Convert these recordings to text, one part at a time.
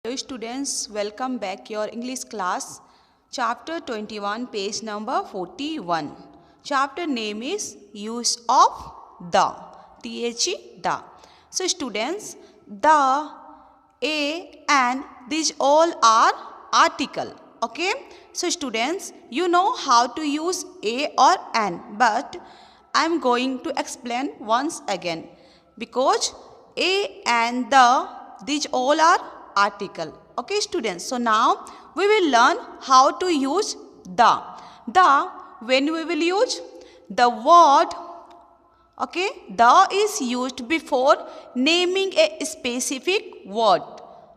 Hello students, welcome back your English class. Chapter 21, page number 41. Chapter name is Use of the. The. The. So students, the, a, and these all are article. Okay. So students, you know how to use a or an, but I am going to explain once again because a and the these all are article. Okay students, so now we will learn how to use the. When we will use the word, okay, the is used before naming a specific word.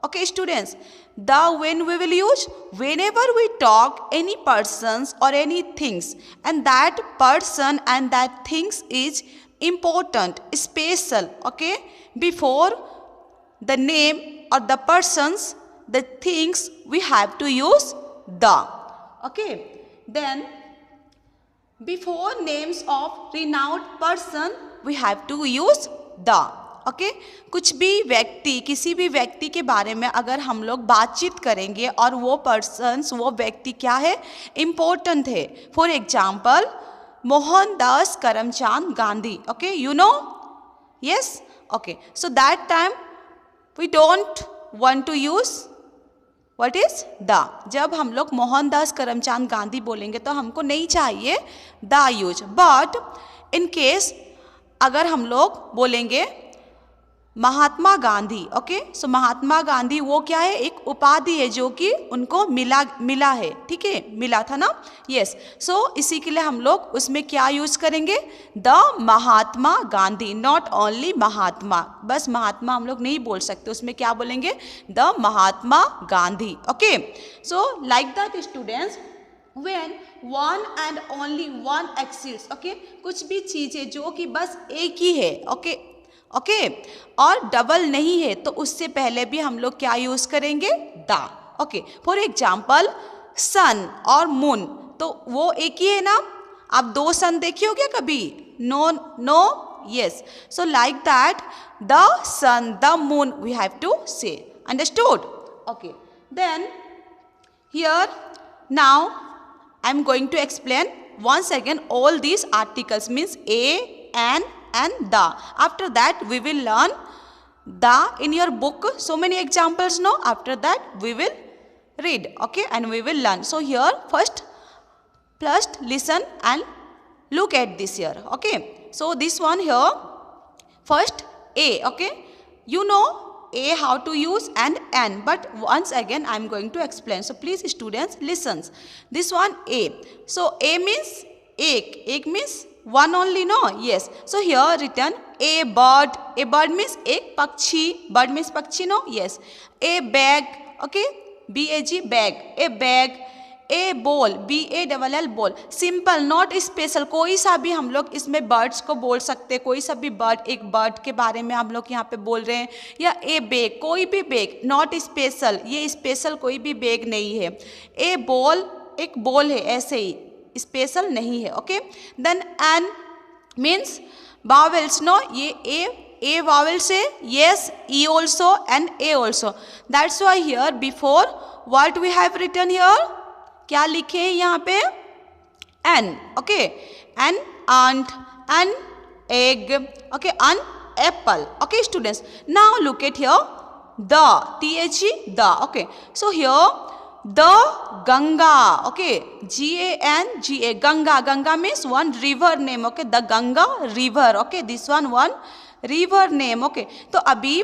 Okay students, the when we will use whenever we talk any persons or any things, and that person and that things is important, special. Okay, before the name or the persons, the things, we have to use the. Okay, then before names of renowned person we have to use the. Okay कुछ भी व्यक्ति, किसी भी व्यक्ति के बारे में अगर हम लोग बातचीत करेंगे और वो पर्सन्स, वो व्यक्ति क्या है, इम्पोर्टेंट है. For example Mohandas Karamchand Gandhi. Okay, you know, yes. Okay, so that time we don't want to use what is the. जब हम लोग मोहनदास करमचंद गांधी बोलेंगे तो हमको नहीं चाहिए the use. But in case अगर हम लोग बोलेंगे महात्मा गांधी, ओके, सो महात्मा गांधी वो क्या है, एक उपाधि है जो कि उनको मिला है. ठीक है, मिला था ना, यस. सो इसी के लिए हम लोग उसमें क्या यूज करेंगे, the Mahatma Gandhi. Not only Mahatma, बस महात्मा हम लोग नहीं बोल सकते, उसमें क्या बोलेंगे, the Mahatma Gandhi. Okay, so like that students, when one and only one exists. Okay, कुछ भी चीज़ है जो कि बस एक ही है, ओके, ओके, और डबल नहीं है, तो उससे पहले भी हम लोग क्या यूज करेंगे, the. Okay, for example sun और मून, तो वो एक ही है ना. आप दो सन देखे हो क्या कभी, no no, yes. So like that the sun, the moon we have to say. Understood? Okay, then here now I am going to explain once again all these articles, means a, an and the. After that we will learn the in your book, so many examples. No, after that we will read, okay, and we will learn. So here first listen and look at this here. Okay, so this one here, first a. Okay, you know a how to use and an, but once again I am going to explain, so please students listen. This one a, so a means ek means one only, no, yes. So here written a bird means ek pakshi, bird means pakshi, no, yes. A bag, okay, bag, bag, a bag. A ball, BALL ball. Simple, not special. कोई सा भी हम लोग इसमें birds को बोल सकते हैं, कोई सा भी बर्ड, एक बर्ड के बारे में हम लोग यहाँ पे बोल रहे हैं. या ए बैग, कोई भी बैग, नॉट स्पेशल, ये स्पेशल कोई भी बैग नहीं है. ए बॉल, एक बॉल है, ऐसे ही, स्पेशल नहीं है. Okay, then an means vowels, no, ये ए वावेल्स है, yes, E also and A also. That's why here before what we have written here, क्या लिखे हैं यहाँ पे, an. Okay, an ant, an egg, okay, an apple. Okay students, now look at here the, THE the. Okay, so here the Ganga, okay, GANGA, Ganga. Ganga means one river name. Okay, the Ganga river. Okay, this one river name. Okay, तो अभी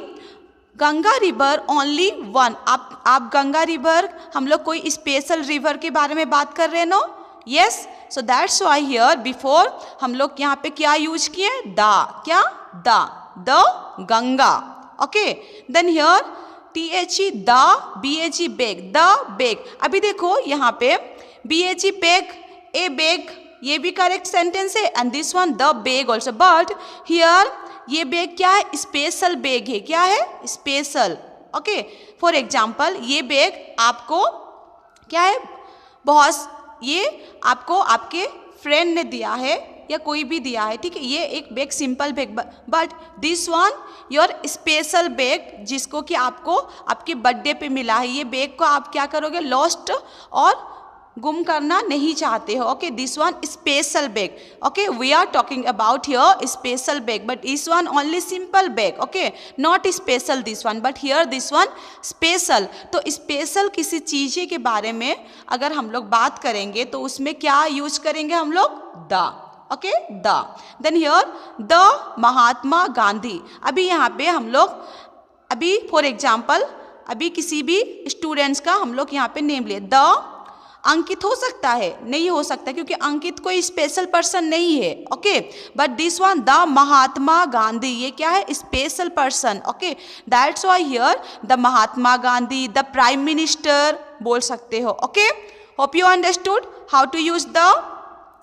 Ganga river only one. आप Ganga river, हम लोग कोई special river के बारे में बात कर रहे हैं, no, yes. So that's why here before हम लोग यहाँ पे क्या यूज किए, द. क्या, the Ganga. Okay, then here THE the, BAG bag, the bag. अभी देखो यहाँ पे BAG बैग, ए बैग, ये भी करेक्ट सेंटेंस है, and this one the bag also. But here ये बैग क्या है, स्पेशल बैग है. क्या है, स्पेशल. ओके, फॉर एग्जाम्पल ये बैग आपको क्या है, बहुत, ये आपको आपके फ्रेंड ने दिया है, या कोई भी दिया है, ठीक है, ये एक bag simple bag, but this one your special bag जिसको कि आपको आपके बर्थडे पे मिला है, ये बैग को आप क्या करोगे, लॉस्ट और गुम करना नहीं चाहते हो. Okay, this one special bag. Okay, we are talking about here special bag, but this one only simple bag. Okay, not special this one, but here this one special. तो स्पेशल किसी चीज़ के बारे में अगर हम लोग बात करेंगे तो उसमें क्या यूज करेंगे हम लोग, the. Okay, the. Then here the Mahatma Gandhi. अभी यहाँ पे हम लोग अभी फॉर एग्जाम्पल अभी किसी भी स्टूडेंट्स का हम लोग यहाँ पे नेम लिए, द अंकित हो सकता है, नहीं हो सकता क्योंकि अंकित कोई स्पेशल पर्सन नहीं है. Okay, but this one the Mahatma Gandhi, ये क्या है, special person. Okay, that's why here the Mahatma Gandhi, the prime minister बोल सकते हो. Okay, hope you understood how to use the.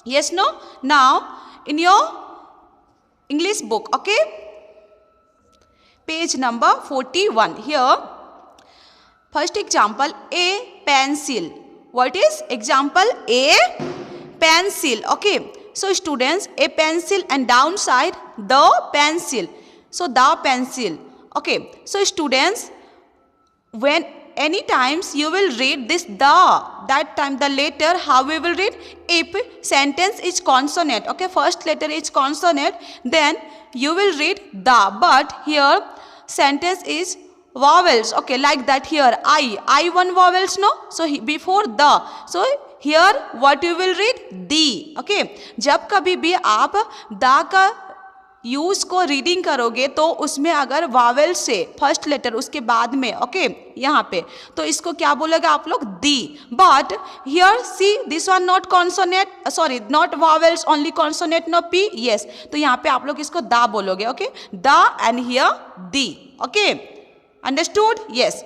Yes, no. Now in your English book, okay, page number 41, here first example, a pencil. What is example? A pencil. Okay, so students, a pencil and downside the pencil. So the pencil. Okay, so students, when any times you will read this the, that time the letter how we will read, if sentence is consonant. Okay, first letter is consonant, then you will read the, but here sentence is vowels. Okay, like that here I one vowels, no, so before the, so here what you will read, the. Okay, जब कभी भी आप the का use को reading करोगे तो उसमें अगर वावेल से फर्स्ट लेटर उसके बाद में, ओके, यहाँ पे, तो इसको क्या बोलेगा आप लोग, the. But here see this one not consonant, sorry not vowels, only consonant, no P. Yes, तो यहाँ पे आप लोग इसको दा बोलोगे. Okay, the and here the. Okay, understood. Yes,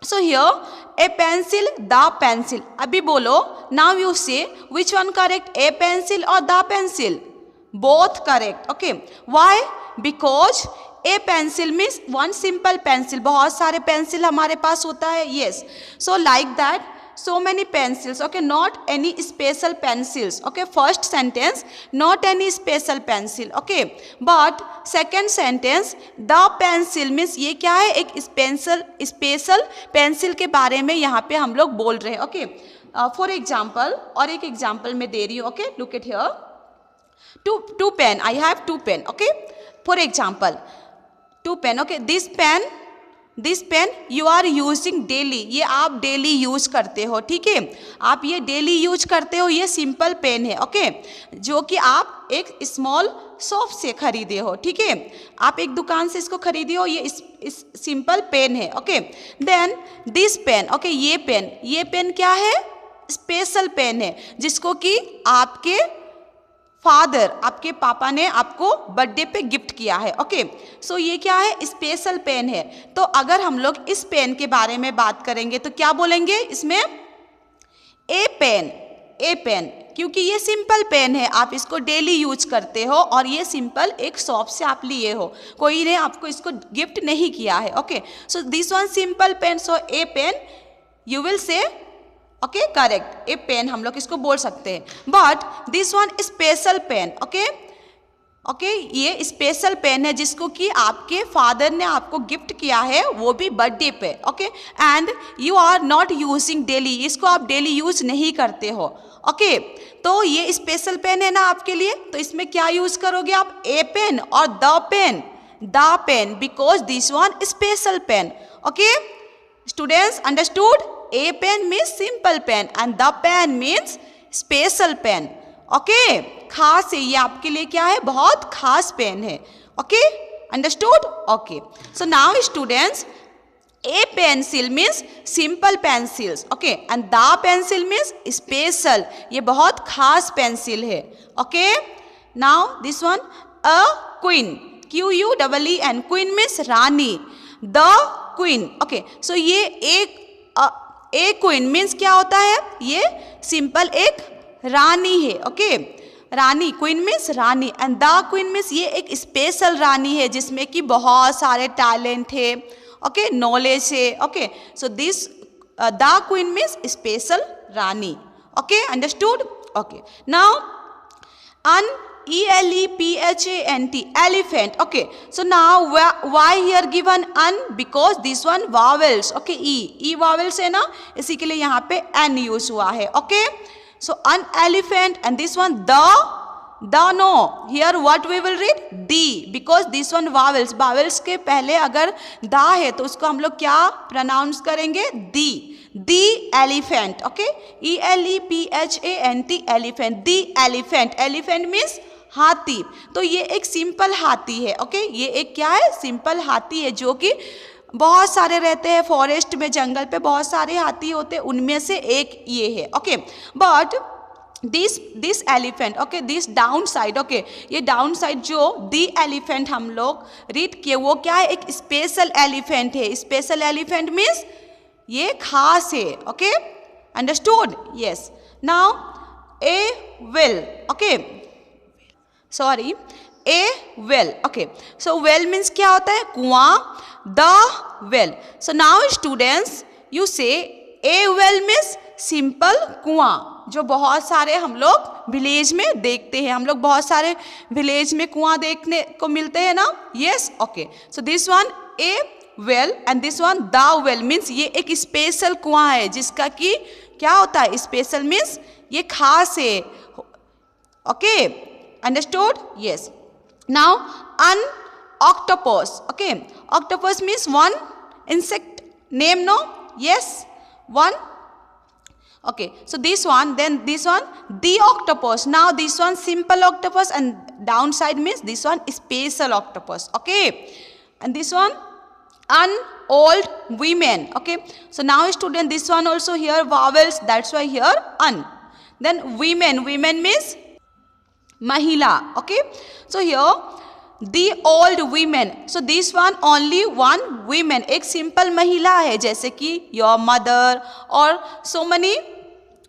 so here a pencil, the pencil. अभी बोलो, now you say which one correct, a pencil और the pencil, both correct. Okay, why, because a pencil means one simple pencil, बहुत सारे pencil हमारे पास होता है. Yes, so like that so many pencils. Okay, not any special pencils. Okay, first sentence not any special pencil. Okay, but second sentence the pencil means ये क्या है, एक special pencil के बारे में यहाँ पे हम लोग बोल रहे हैं. ओके, फॉर एग्जाम्पल, और एक एग्जाम्पल मैं दे रही हूँ. Okay, look at here, two pen, I have two pen. Okay, for example two pen. Okay, this pen you are using daily, ये आप डेली यूज करते हो. ठीक है, आप ये डेली यूज करते हो, ये सिंपल पेन है. ओके, जो कि आप एक स्मॉल शॉप से खरीदे हो. ठीक है, आप एक दुकान से इसको खरीदे हो, ये इस सिंपल पेन है. Okay, then this pen. Okay, ये पेन क्या है, स्पेशल पेन है, जिसको कि आपके फादर, आपके पापा ने आपको बर्थडे पे गिफ्ट किया है. ओके, सो ये क्या है, स्पेशल पेन है. तो अगर हम लोग इस पेन के बारे में बात करेंगे तो क्या बोलेंगे इसमें, ए पेन, क्योंकि ये सिंपल पेन है, आप इसको डेली यूज करते हो और ये सिंपल एक शॉप से आप लिए हो, कोई ने आपको इसको गिफ्ट नहीं किया है. Okay, so this one simple pen, so a pen you will say. Okay, correct, a pen हम लोग इसको बोल सकते हैं. But this one special pen. Okay, ये स्पेशल पेन है जिसको कि आपके फादर ने आपको गिफ्ट किया है, वो भी बर्थडे पे. Okay, and you are not using daily, इसको आप डेली यूज नहीं करते हो. ओके, तो ये स्पेशल पेन है ना आपके लिए, तो इसमें क्या यूज करोगे आप, ए पेन और the pen, because this one special pen. Okay, students understood. A pen means simple pen and the pen means special pen. Okay, खास है, ये आपके लिए क्या है, बहुत खास पेन है. Okay, understood? Okay, so now students, a pencil means simple pencils. Okay, and the pencil means special, ये बहुत खास पेंसिल है. Okay, now this one, a queen, Queen, queen means Rani, the queen. Okay, so ये ए queen means क्या होता है, ये simple एक रानी है. Okay, Rani, queen means Rani, and the queen means ये एक स्पेशल रानी है जिसमें कि बहुत सारे टैलेंट है. ओके, नॉलेज है. Okay, so this the queen means special Rani. Okay, understood. Okay, now E-L-E-P-H-A-N-T, elephant. Okay, so now why here given un? Because this one vowels. Okay, E vowels है ना, इसी के लिए यहाँ पे N use हुआ है. Okay, so an elephant, and this one the no, here what we will read? The, because this one vowels के पहले अगर दा है तो उसको हम लोग क्या pronounce करेंगे? The elephant. Okay, E-L-E-P-H-A-N-T, elephant. The elephant. Elephant means हाथी. तो ये एक सिंपल हाथी है. ओके, ये एक क्या है? सिंपल हाथी है, जो कि बहुत सारे रहते हैं फॉरेस्ट में, जंगल पे बहुत सारे हाथी होते हैं, उनमें से एक ये है. Okay, but this elephant, okay, this down side, okay, ये डाउन साइड जो दी एलिफेंट हम लोग रीड किए, वो क्या है? एक स्पेशल एलिफेंट है. स्पेशल एलिफेंट मीन्स ये खास है. Okay, understood? Yes. Now a well, okay, sorry, a well. Okay, so well means क्या होता है? कुआं. The well. So now students, you say a well means simple कुआं, जो बहुत सारे हम लोग विलेज में देखते हैं. हम लोग बहुत सारे विलेज में कुआं देखने को मिलते हैं ना. Yes, okay. So this one A well and this one the well means ये एक स्पेशल कुआं है, जिसका कि क्या होता है? स्पेशल मीन्स ये खास है. Okay, understood? Yes. Now on octopus. Okay, octopus means one insect name, no? Yes, one. Okay, so this one, then this one, the octopus. Now this one simple octopus, and downside means this one special octopus. Okay, and this one un old women. Okay, so now student, this one also here vowels, that's why here un. Then women means mahila. Okay, so here the old women, so this one only one women, एक simple महिला है, जैसे कि your mother और so many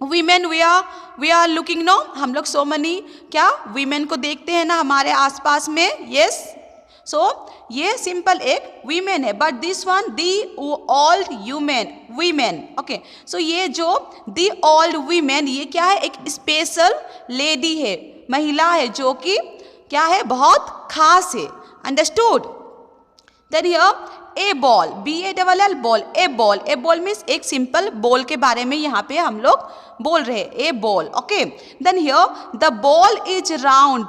women we are looking, no, हम लोग so many क्या women को देखते हैं ना हमारे आसपास में. yes, so ये simple एक women है, but this one the old women. okay, so ये जो the old women, ये क्या है? एक special lady है, महिला है, जो कि क्या है? बहुत खास है. Understood? Then here a ball, BALL ball. A ball means एक सिंपल बॉल के बारे में यहाँ पे हम लोग बोल रहे हैं. A ball. Okay, then here the ball is round.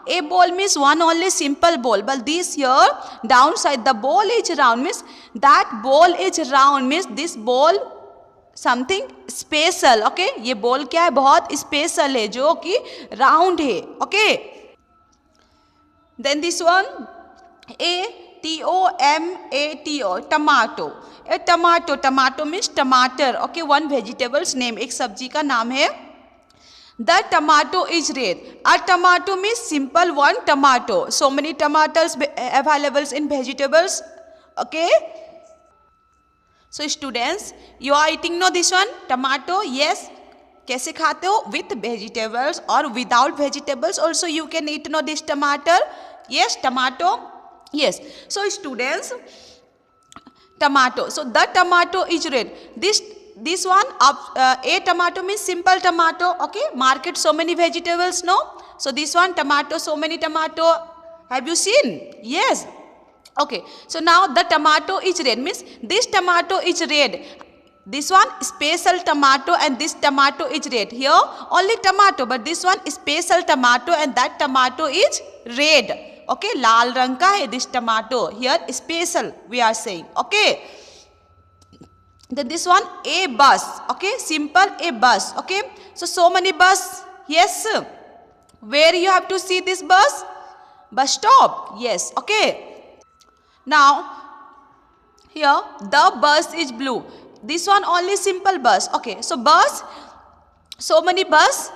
A ball means one only simple ball, but this here down side the ball is round means that ball is round means this ball something special. Okay, ये ball क्या है? बहुत special है, जो कि round है. Okay, then this one TOMATO, tomato. Tomato means टमाटर. Okay, one vegetables name, एक सब्जी का नाम है. The tomato is red. A tomato means simple one tomato. So many टमाटर्स availables in vegetables. Okay, so students, you are eating no this one tomato? yes. कैसे खाते हो? with vegetables or without vegetables also you can eat no this tomato. yes, tomato. yes, so students, tomato, so the tomato is red. This one a tomato means simple tomato. okay, market so many vegetables, no? so this one tomato, so many tomato have you seen? yes. okay, so now the tomato is red means this tomato is red. This one special tomato and this tomato is red. Here only tomato, but this one special tomato and that tomato is red. okay, लाल रंग का है this tomato. here special we are saying. okay, then this one a bus. okay, simple a bus. okay, so many bus. yes, where you have to see this bus? bus stop. yes. okay, now here the bus is blue. this one only simple bus. okay, so bus, so many bus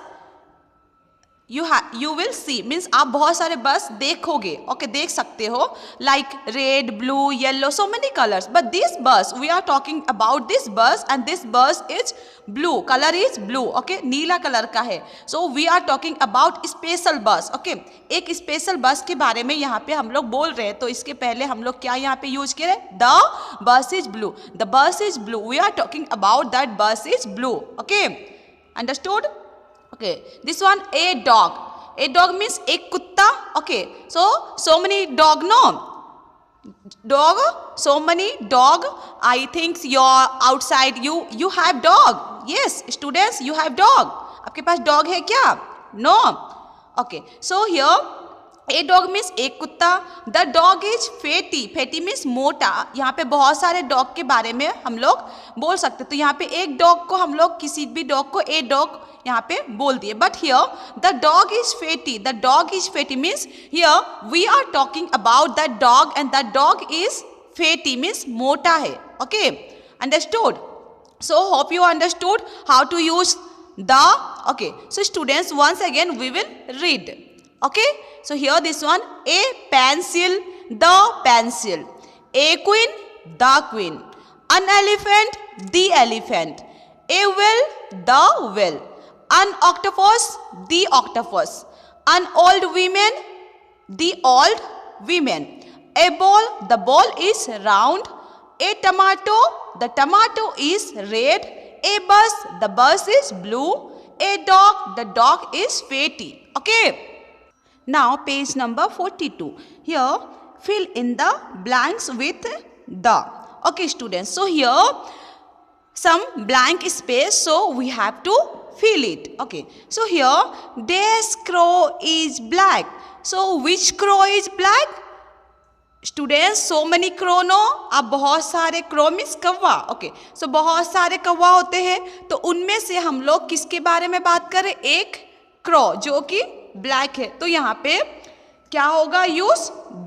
you will see means आप बहुत सारे बस देखोगे. okay, देख सकते हो, like red, blue, yellow, so many colors, but this bus we are talking about this bus and this bus is blue, color is blue. okay, Neela colour का है. so we are talking about special bus. okay, एक special बस के बारे में यहाँ पे हम लोग बोल रहे हैं. तो इसके पहले हम लोग क्या यहाँ पे यूज किए? The bus is blue. The bus is blue, we are talking about that bus is blue. okay, understood? okay, this one a dog. A dog means एक कुत्ता. Okay, so many dog, no? Dog, so many dog. I think you're outside, you have dog. Yes, students, you have dog. आपके पास dog है क्या? No. Okay, so here a dog means एक कुत्ता. The dog is fatty. Fatty means मोटा. यहाँ पे बहुत सारे dog के बारे में हम लोग बोल सकते. तो यहाँ पे एक dog को हम लोग किसी भी dog को a dog यहाँ पे बोल दिए. But here the dog is fatty. The dog is fatty means here we are talking about the dog and the dog is fatty means मोटा है. Okay, understood? So hope you understood how to use the. Okay, so students, once again we will read. Okay, so here this one, a pencil, the pencil, a queen, the queen, an elephant, the elephant, a whale, the whale, an octopus, the octopus, an old woman, the old women, a ball, the ball is round, a tomato, the tomato is red, a bus, the bus is blue, a dog, the dog is fatty. Okay. Now page number 42. Here fill in the blanks with the. Okay students, so here some blank space, so we have to fill it. Okay, so here this crow is black. So which crow is black? Students, so many crow, no? अब बहुत सारे crow means कौवा. Okay, so बहुत सारे कौवा होते हैं, तो उनमें से हम लोग किसके बारे में बात करें? एक crow जो कि ब्लैक है. तो यहाँ पे क्या होगा? Use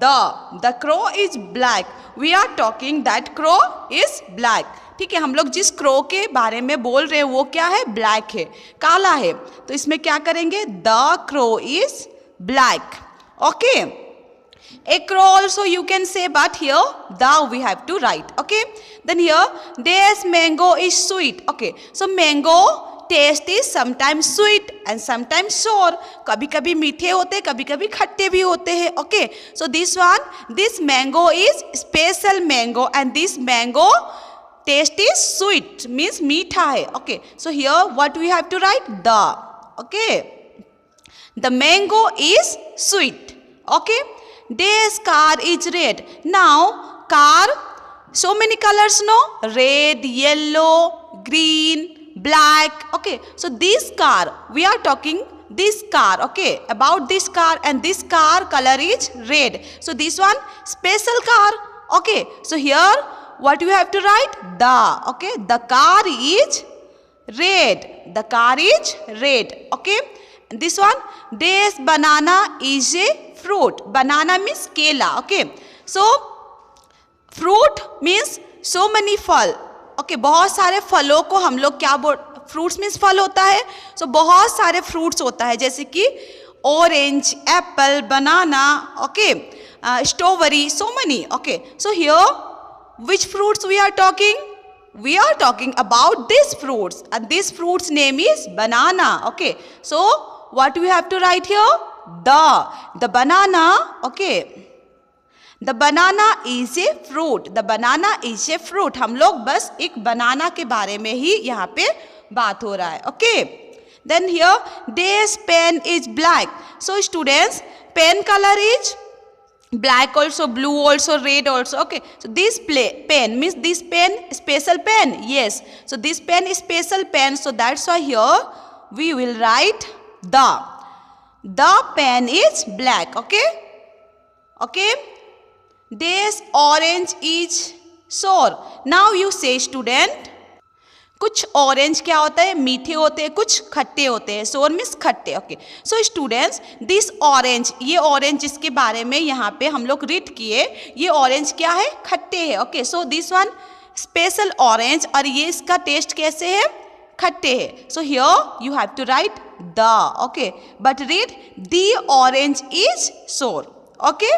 the crow is black. We are talking that crow is black. ठीक है, हम लोग जिस क्रो के बारे में बोल रहे हैं वो क्या है? ब्लैक है, काला है. तो इसमें क्या करेंगे? The crow is black. Okay, a crow also you can say, but here the we have to write. Okay, then here this mango is sweet. Okay, so mango taste is sometimes sweet and sometimes sour. कभी कभी मीठे होते हैं, कभी कभी खट्टे भी होते हैं. Okay, so this one, this mango is special mango and this mango taste is sweet means मीठा है. Okay, so here what we have to write? The. Okay, the mango is sweet. Okay, this car is red. Now car, so many colors, no? Red, yellow, green, black. Okay, so this car, we are talking this car. Okay, about this car, and this car color is red. So this one special car. Okay, so here what you have to write? The. Okay, the car is red. The car is red. Okay, and this one, this banana is a fruit. Banana means केला. Okay, so fruit means so many फल. Okay, बहुत सारे फलों को हम लोग क्या बोल, फ्रूट्स मीन्स फल होता है. so बहुत सारे फ्रूट्स होता है, जैसे कि orange, Apple, banana. okay, strawberry, so many. okay, so here which fruits we are talking? We are talking about these fruits, and this fruit's name is banana. Okay, so what we have to write here? The banana. Okay, the banana is a fruit. The banana is a fruit. हम लोग बस एक बनाना के बारे में ही यहाँ पे बात हो रहा है. Okay, then here this pen is black. So students, pen color is black also, blue also, red also. Okay, so this pen means this pen special pen. Yes, so this pen is special pen, so that's why here we will write the pen is black. Okay, okay, this orange is sour. Now you say student, कुछ orange क्या होता है? मीठे होते हैं, कुछ खट्टे होते हैं. सोर मीन्स खट्टे. Okay, so students, this orange, ये ऑरेंज जिसके बारे में यहाँ पे हम लोग रीड किए, ये ऑरेंज क्या है? खट्टे है. Okay, so this one special orange, और ये इसका टेस्ट कैसे है? खट्टे है. So here you have to write the. Okay, but read the orange is sour. Okay,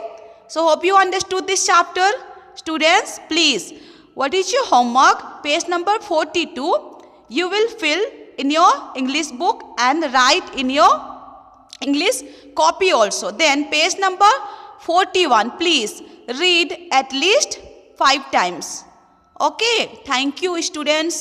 so hope you understood this chapter. Students, please, what is your homework? Page number 42. You will fill in your English book and write in your English copy also. Then page number 41. Please read at least 5 times. Okay. Thank you, students.